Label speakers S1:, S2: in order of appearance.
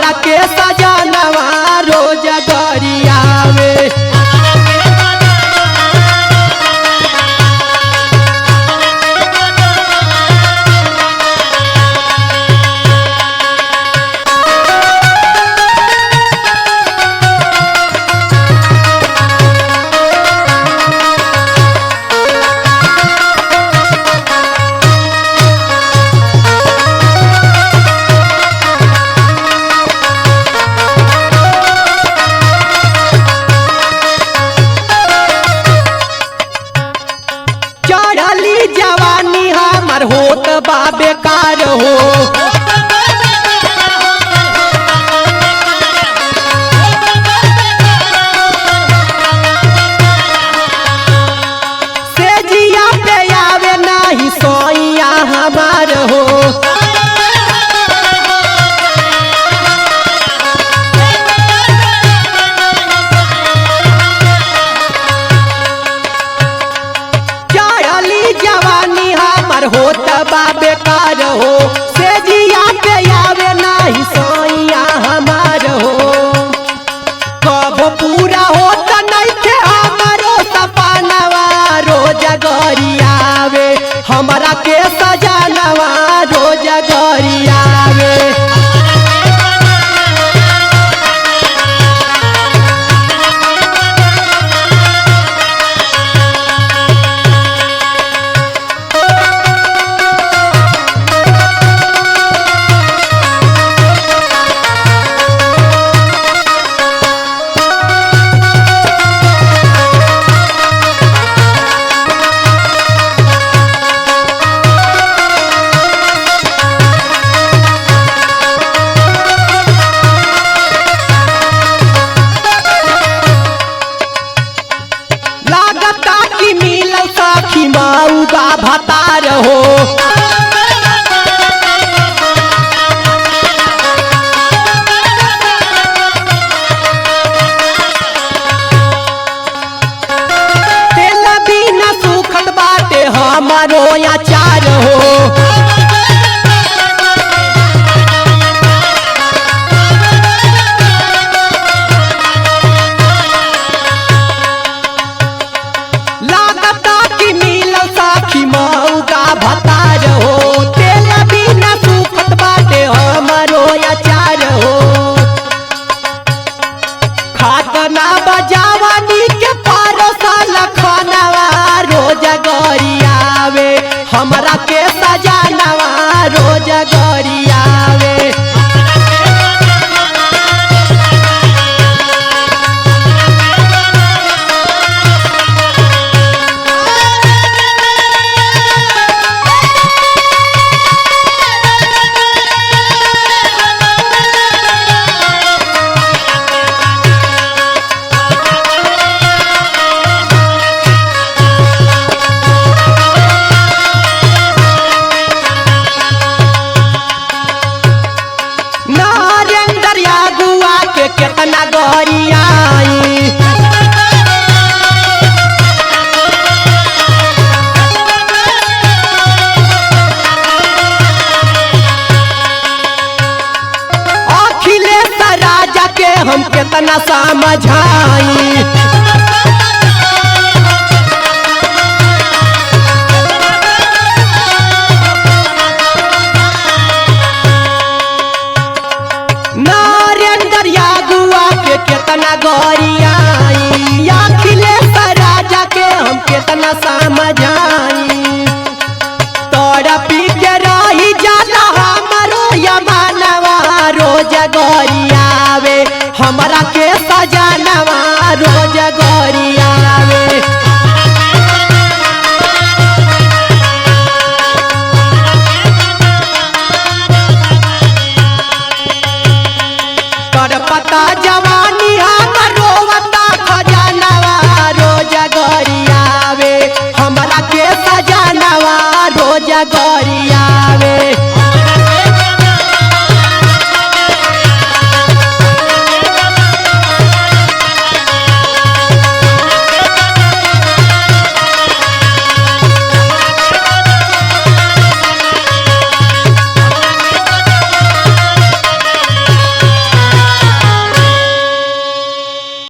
S1: हमरा के सजनवा रोज गरियावे। चढ़ली जवानी हमर होत बा बेकार हो, सेजिया पे आवे नाही सोइया हमार हो। जवानी हमर होत बा बेकार हो, सेजिया पे आवे नाही सोइया हमार हो। कब पूरा होत नहीं थे हमारो सपनवा रोज गरियावे, हमरा के सजनवा रोज गरियावे। मऊगा भतार हो, तेल बिना सुखत बाटे हमारो अचार हो। मऊगा भतार हो, तेल बिना सुखत बाटे हमारो अचार हो। खात ना बजावानी के पारसल खानवा रोज गरियावे, हमरा के सजनवा रोज गरियावे। केतना गरियाई, अखिलेश राजा के हम केतना समझाई। केतना गरियाई, अखिलेश राजा के हम केतना समझाई। तोरा पी के रही जाला हमारो यमानवा रोज गरियावे, हमरा के सजनवा रोज गरियावे।